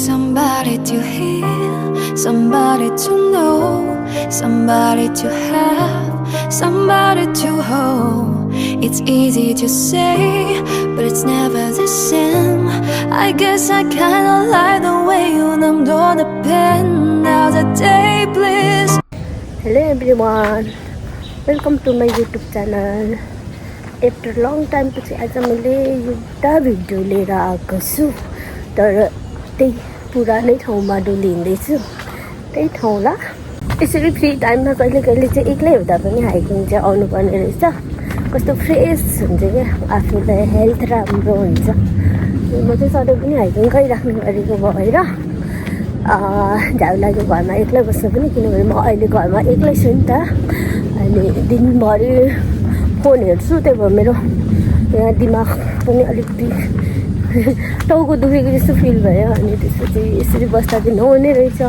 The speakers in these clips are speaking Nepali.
somebody to hear, somebody to know, somebody to have, somebody to hold. It's easy to say, but it's never the same. I guess I kinda like the way you numbed all the pain. Now the day, please. Hello everyone, welcome to my YouTube channel. After long time पछि आज मैले एउटा भिडियो लिएर आएको छु, तर त्यही पुरानै ठाउँमा डुलिँदैछु। त्यही ठाउँला यसरी फ्री टाइममा कहिले कहिले चाहिँ एक्लै हुँदा पनि हाइकिङ चाहिँ आउनुपर्ने रहेछ। कस्तो फ्रेस हुन्छ क्या, आफूलाई हेल्थ राम्रो हुन्छ। म चाहिँ सधैँ पनि हाइकिङ गरिराख्ने गरेको भएर झ्याउ लाग्यो घरमा एक्लै बस्नु पनि, किनभने म अहिले घरमा एक्लै छु नि त। अनि दिनभरि फोन हेर्छु, त्यही भएर मेरो यहाँ दिमाग पनि अलिकति टाउको दुखेको जस्तो फिल भयो। अनि त्यसपछि यसरी बस्दा चाहिँ नहुने रहेछ,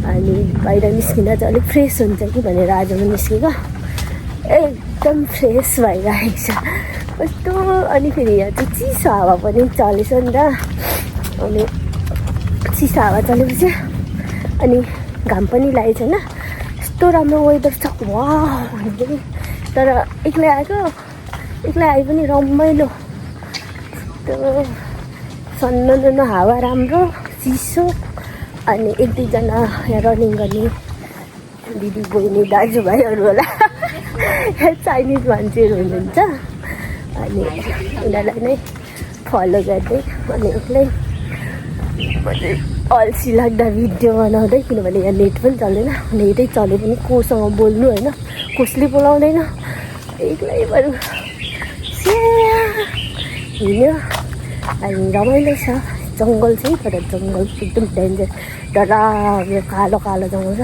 अनि बाहिर निस्किँदा चाहिँ अलिक फ्रेस हुन्छ कि भनेर आज म निस्केको। एकदम फ्रेस भइरहेको छ कस्तो। अनि फेरि यहाँ चाहिँ चिसो हावा पनि चलेछ नि त। अनि चिसो हावा चलेपछि अनि घाम पनि लागेको छैन, यस्तो राम्रो वेदर छ। वाह भनेको नि, तर एक्लै आए पनि रमाइलो। यस्तो सन्न हावा राम्रो, चिसो। अनि एक दुईजना यहाँ रनिङ गर्ने दिदी बहिनी दाजुभाइहरू होला, चाइनिज मान्छेहरू हुनुहुन्छ। अनि उनीहरूलाई नै फलो गर्दै अनि एक्लै अल्छी लाग्दा भिडियो बनाउँदै, किनभने यहाँ नेट पनि चल्दैन। नेटै चले पनि कोसँग बोल्नु होइन, कसले बोलाउँदैन। एक्लै बरु हिँड्यो। अनि रमाइलो छ। जङ्गल चाहिँ, तर जङ्गल एकदम डेन्जर, डराम्रो कालो कालो जङ्गल छ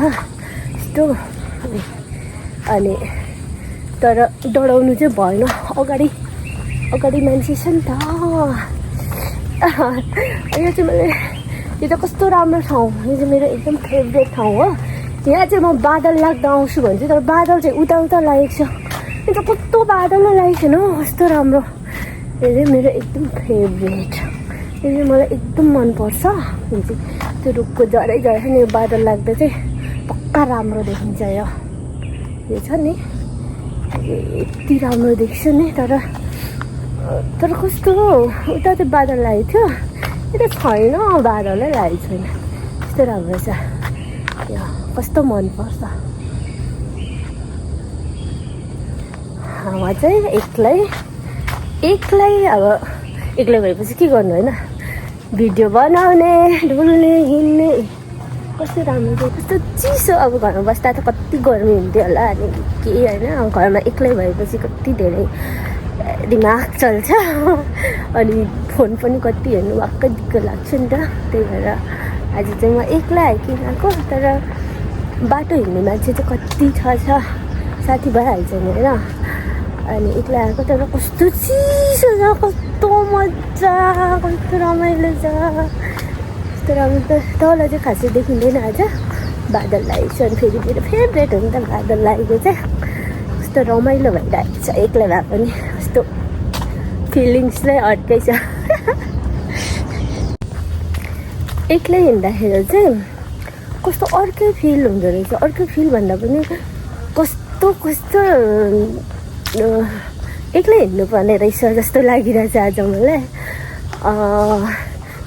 यस्तो। अनि तर डराउनु चाहिँ भएन, अगाडि मान्छे छ नि त। यो चाहिँ मैले, यो त कस्तो राम्रो ठाउँ, यो चाहिँ मेरो एकदम फेभरेट ठाउँ हो। यहाँ चाहिँ म बादल लाग्दा आउँछु भन्छु, तर बादल चाहिँ उता लागेको छ। यो चाहिँ कस्तो बादलमा लागेको छैन, कस्तो राम्रो। यो चाहिँ मेरो एकदम फेभरेट, यो चाहिँ मलाई एकदम मनपर्छ। यो चाहिँ त्यो रुखको जरै नि बादल लाग्दा चाहिँ पक्का राम्रो देखिन्छ। यो छ नि, यति राम्रो देख्छ नि। तर कस्तो उता चाहिँ बादल लागेको थियो, यो त छैन, बादलै लागेको छैन। यस्तो राम्रो छ, यो कस्तो मनपर्छ। हावा चाहिँ एक्लै अब एक्लै भएपछि के गर्नु होइन, भिडियो बनाउने, डुल्ने, हिँड्ने, कस्तो राम्रो थियो। कस्तो चिसो, अब घरमा बस्दा त कति गर्मी हुन्थ्यो होला। अनि के होइन, घरमा एक्लै भएपछि कति धेरै दिमाग चल्छ। अनि फोन पनि कति हेर्नु वाक्कै दिक्क लाग्छ नि त। त्यही भएर आज चाहिँ म एक्लै हाइकिङ आएको। तर बाटो हिँड्ने मान्छे चाहिँ कति छ, साथी भइहाल्छ नि होइन। अनि एक्लै आएको, तर कस्तो चिसो छ, कस्तो मजा, कस्तो रमाइलो छ, कस्तो राम्रो त। तल चाहिँ खासै देखिँदैन आज, बादल लागेको छ। अनि फेरि मेरो फेभरेट हो नि त बादल लागेको चाहिँ। कस्तो रमाइलो भइरहेको छ एक्लै भए पनि, कस्तो फिलिङ्स नै अर्कै छ। एक्लै हिँड्दाखेरि चाहिँ कस्तो अर्कै फिल हुँदो रहेछ। अर्कै फिल भन्दा पनि कस्तो एक्लै हिँड्नुपर्ने रहेछ जस्तो लागिरहेछ आज मलाई।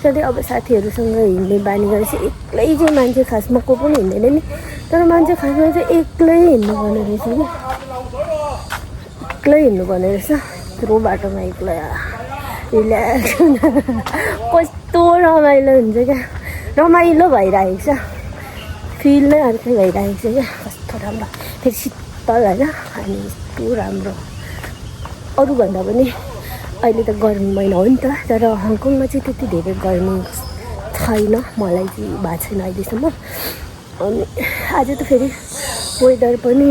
सधैँ अब साथीहरूसँग हिँड्ने बानी गरेपछि एक्लै चाहिँ मान्छे खासमा को पनि हिँड्दैन नि, तर मान्छे खासमा चाहिँ एक्लै हिँड्नुपर्ने रहेछ कि, एक्लै हिँड्नुपर्ने रहेछ। यत्रो बाटोमा एक्लै रिल्याक्स कस्तो रमाइलो हुन्छ क्या, रमाइलो भइरहेको छ, फिल नै अर्कै भइरहेको छ क्या। कस्तो राम्रो, फेरि शीतल होइन। अनि यस्तो राम्रो, अरूभन्दा पनि अहिले त गर्मी महिना हो नि त, तर हङकङमा चाहिँ त्यति धेरै गर्मी छैन, मलाई चाहिँ भएको छैन अहिलेसम्म। अनि आज त फेरि वेदर पनि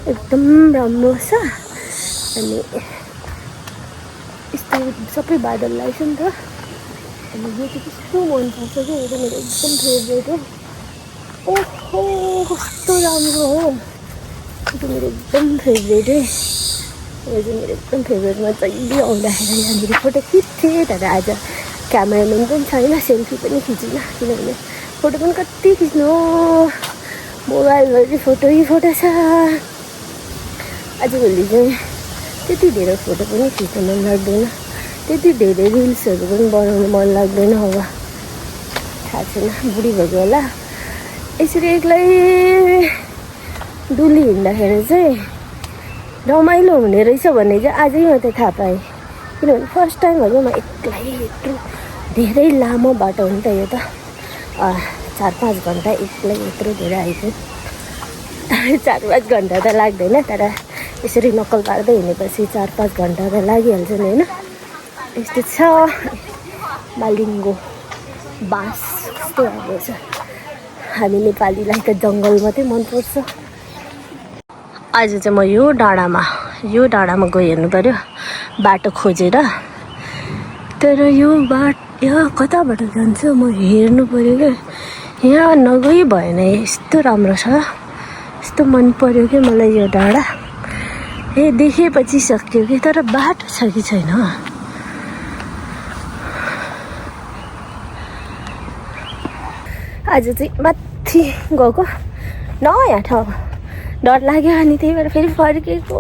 एकदम राम्रो छ। अनि यस्तो सबै बादल लागेको छ नि त। अनि यो चाहिँ कस्तो मनपर्छ क्या, यो चाहिँ मेरो एकदम फेभरेट हो। ओहो कस्तो राम्रो हो, यो चाहिँ मेरो एकदम फेभरेट है। यो चाहिँ मेरो एकदम फेभरेट। म जहिले आउँदाखेरि यहाँनिर फोटो खिच्थेँ, तर आज क्यामेराम्यान पनि छैन, सेल्फी पनि खिचिनँ किनभने फोटो पनि कति खिच्नु, मोबाइलभरि फोटो छ। आजभोलि चाहिँ त्यति धेरै फोटो पनि खिच्न मन लाग्दैन, त्यति धेरै रिल्सहरू पनि बनाउनु मन लाग्दैन। अब थाहा छैन, बुढी भएको होला। यसरी एक्लै डुली हिँड्दाखेरि चाहिँ रमाइलो हुने रहेछ भन्ने चाहिँ आजै मात्रै थाहा पाएँ। किनभने फर्स्ट टाइम हो म एक्लै यत्रो धेरै लामो बाटो हो नि त यो त, 4-5 घन्टा एक्लै यत्रो धेरै आएको। 4-5 घन्टा त लाग्दैन, तर यसरी नक्कल पार्दै हिँडेपछि 4-5 घन्टा त लागिहाल्छ नि होइन। यस्तो छ मालिङ्गो बाँस, कस्तो राम्रो छ। हामी नेपालीलाई त जङ्गल मात्रै मनपर्छ। आज चाहिँ म यो डाँडामा गइ हेर्नु पऱ्यो बाटो खोजेर। तर यो यहाँ कताबाट जान्छ म हेर्नु पऱ्यो क्या। यहाँ नगई भएन, यस्तो राम्रो छ, यस्तो मन पर्यो कि मलाई यो डाँडा। देखेपछि सक्यो कि, तर बाटो छ कि छैन। आज चाहिँ माथि गएको नयाँ ठाउँ, डर लाग्यो अनि त्यही भएर फेरि फर्केको।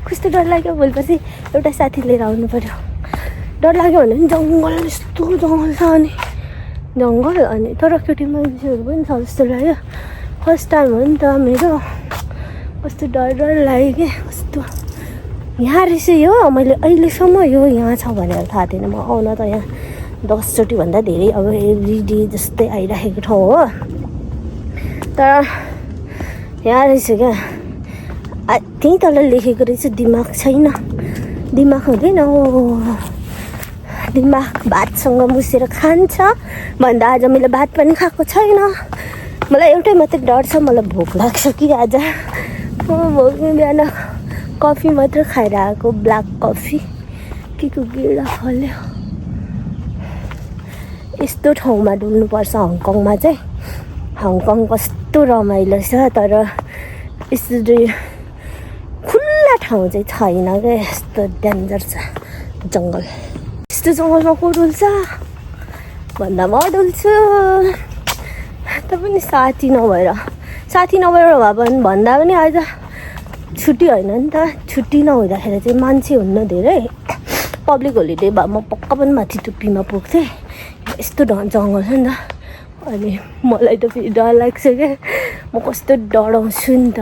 कस्तो डर लाग्यो, भोलिपर्सि एउटा साथी लिएर आउनु पर्यो। डर लाग्यो भने पनि जङ्गल, यस्तो जङ्गल छ अनि जङ्गल, अनि तर केटी मान्छेहरू पनि छ जस्तो लाग्यो। फर्स्ट टाइम हो नि त मेरो, कस्तो डर लाग्यो कि। कस्तो यहाँ रहेछ यो, मैले अहिलेसम्म यो यहाँ छ भनेर थाहा थिएन। म आउन त यहाँ 10 चोटिभन्दा धेरै अब एभ्री डे जस्तै आइराखेको ठाउँ हो, तर यहाँ रहेछ क्या। त्यहीँ तल लेखेको रहेछ दिमाग छैन, दिमाग हुँदैन, दिमाग भातसँग मुसेर खान्छ भन्दा आज मैले भात पनि खाएको छैन। मलाई एउटै मात्रै डर छ, मलाई भोक लाग्छ कि आज। भोक बिहान कफी मात्र खाएर आएको, ब्ल्याक कफी, के को गिडा फल्यो। यस्तो ठाउँमा डुल्नुपर्छ हङकङमा चाहिँ। हङकङ कस्तो रमाइलो छ, तर यसरी खुल्ला ठाउँ चाहिँ छैन क्या। यस्तो डेन्जर छ जङ्गल। यस्तो जङ्गलमा को डुल्छ भन्दा म डुल्छु। पनि साथी नभएर भए पनि भन्दा पनि आज छुट्टी होइन नि त। छुट्टी नहुँदाखेरि चाहिँ मान्छे हुन्न धेरै, पब्लिक होलिडे भए म पक्का पनि माथि टुप्पीमा पुग्थेँ। यस्तो जङ्गल छ नि त, अनि मलाई त फेरि डर लाग्छ क्या। म कस्तो डराउँछु नि त।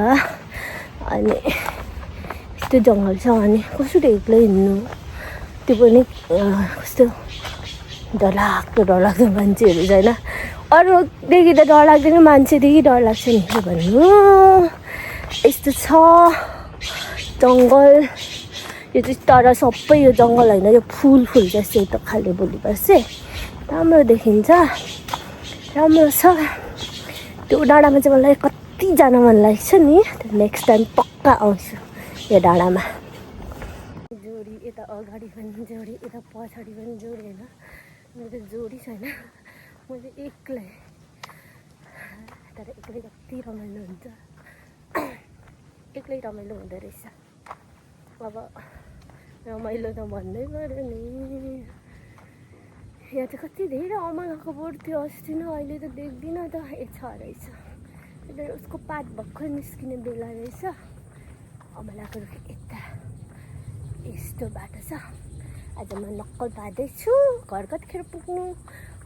अनि यस्तो जङ्गल छ अनि कसरी एक्लै हिँड्नु, त्यो पनि कस्तो डरलाग्दो मान्छेहरू छैन। अरूदेखि त डर लाग्दैन, मान्छेदेखि डर लाग्छ नि के भन्नु। यस्तो छ जङ्गल यो चाहिँ, तर सबै यो जङ्गल होइन, यो फुल जस्तो त खाले भोलिपर्छ राम्रो देखिन्छ, राम्रो छ। त्यो डाँडामा चाहिँ मलाई कति जान मन लाग्छ नि। नेक्स्ट टाइम पक्का आउँछु यो डाँडामा। जोडी यता अगाडि पनि जोडी, यता पछाडि पनि जोडी होइन, मेरो जोडी छैन, म चाहिँ एक्लै। तर एक्लै कति रमाइलो हुन्छ, एक्लै रमाइलो हुँदो रहेछ। अब रमाइलो त भन्नै पऱ्यो नि। यहाँ चाहिँ कति धेरै अमलाको बोट थियो अस्ति नै, अहिले त देख्दिनँ त। छ रहेछ, उसको पात भर्खर निस्किने बेला रहेछ। अमलाको रुख यता यस्तो बाटो छ। आज म नक्कल पार्दैछु। घर कतिखेर पुग्नु,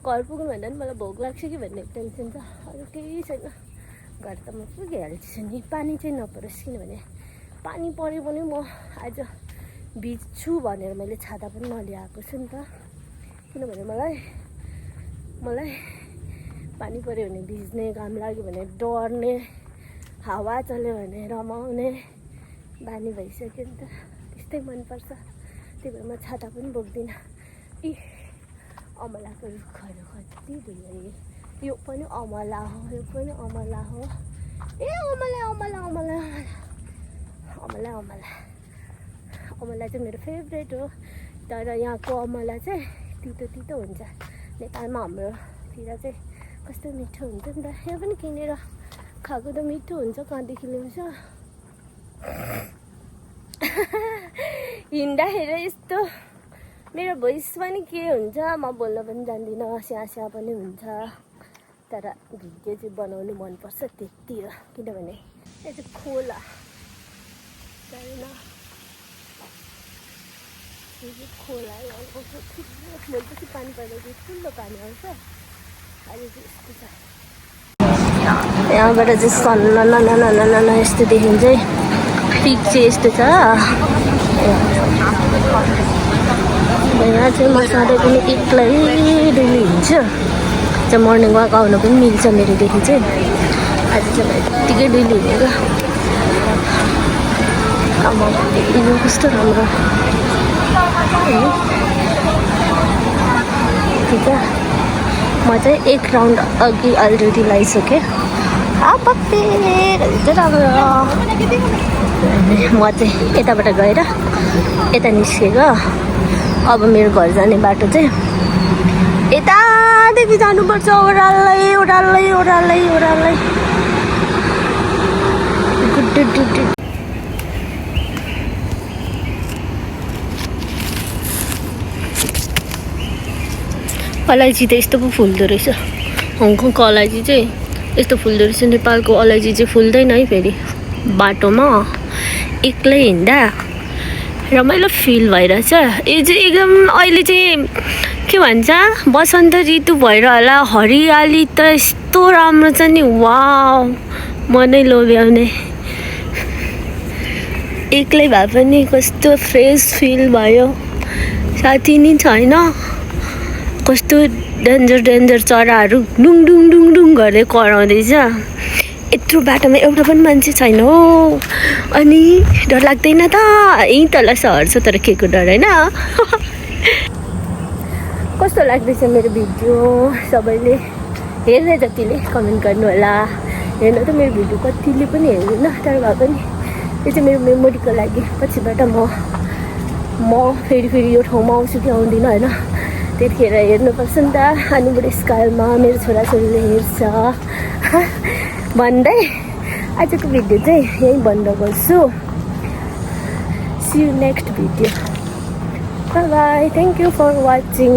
घर पुग्नु भन्दा पनि मलाई भोक लाग्छ कि भन्ने टेन्सन छ, अरू केही छैन। घर त म पुगिहाल्छु नि, पानी चाहिँ नपरोस्। किनभने पानी पऱ्यो भने म आज भिज्छु भनेर मैले छाता पनि नल्याएको छु नि त। किनभने मलाई पानी पऱ्यो भने भिज्ने, घाम लाग्यो भने डर्ने, हावा चल्यो भने रमाउने बानी भइसक्यो नि त। त्यस्तै मनपर्छ, त्यही भएर म छाता पनि बोक्दिनँ। अमलाको रुखहरू कति धेरै, यो पनि अमला हो, यो पनि अमला हो। अमला चाहिँ मेरो फेभरेट हो। तर यहाँको अमला चाहिँ तितो हुन्छ। नेपालमा हाम्रोतिर चाहिँ कस्तो मिठो हुन्छ नि त। यहाँ पनि किनेर खाएको त मिठो हुन्छ, कहाँदेखि ल्याउँछ। हिँड्दाखेरि यस्तो मेरो भोइस पनि के हुन्छ म बोल्न पनि जान्दिनँ स्यास्या पनि हुन्छ तर भिडियो चाहिँ बनाउनु मनपर्छ त्यति हो किनभने यो चाहिँ खोला छैन यो चाहिँ खोला भोलिपछि पानी पर्दा चाहिँ ठुलो पानी आउँछ अहिले चाहिँ यस्तो छ यहाँबाट चाहिँ सन्न यस्तो देखिन्छ पिक चाहिँ यस्तो छ यहाँ चाहिँ म सधैँ पनि एक्लै डेली हिँड्छु चाहिँ मर्निङ वाक आउनु पनि मिल्छ मेरोदेखि चाहिँ आज चाहिँ यत्तिकै डेली हिँडेको अब यो कस्तो राम्रो ठिक छ म चाहिँ एक राउन्ड अघि अलरेडी लगाइसकेँ राम्रो म चाहिँ यताबाट गएर यता निस्केको अब मेरो घर जाने बाटो चाहिँ यतादेखि जानुपर्छ ओह्रालै अलैँची त यस्तो पो फुल्दो रहेछ हङकङको अलैँची चाहिँ यस्तो फुल्दो रहेछ नेपालको अलैँची चाहिँ फुल्दैन है फेरि बाटोमा एक्लै हिँड्दा रमाइलो फिल भइरहेछ यो चाहिँ एकदम अहिले चाहिँ के भन्छ बसन्त ऋतु भएर होला हरियाली त यस्तो राम्रो छ नि वाउ मनै लोभ्याउने एक्लै भए पनि कस्तो फ्रेस फिल भयो साथी नि छैन कस्तो डेन्जर चराहरू डुङ डुङ गर्दै कराउँदैछ यत्रो बाटोमा एउटा पनि मान्छे छैन हो अनि डर लाग्दैन त यहीँ तल सहर छ तर के को डर होइन कस्तो लाग्दैछ मेरो भिडियो सबैले हेर्ने जतिले कमेन्ट गर्नु होला हेर्नु त मेरो भिडियो कतिले पनि हेर्दैन तर भए पनि यो चाहिँ मेरो मेमोरीको लागि पछिबाट म फेरि यो ठाउँमा आउँछु कि आउँदिनँ होइन त्यतिखेर हेर्नुपर्छ नि त अनि बुढेसकालमा मेरो छोराछोरीले हेर्छ भन्दै आजको भिडियो चाहिँ यहीँ बन्द गर्छु see you next video bye bye thank you for watching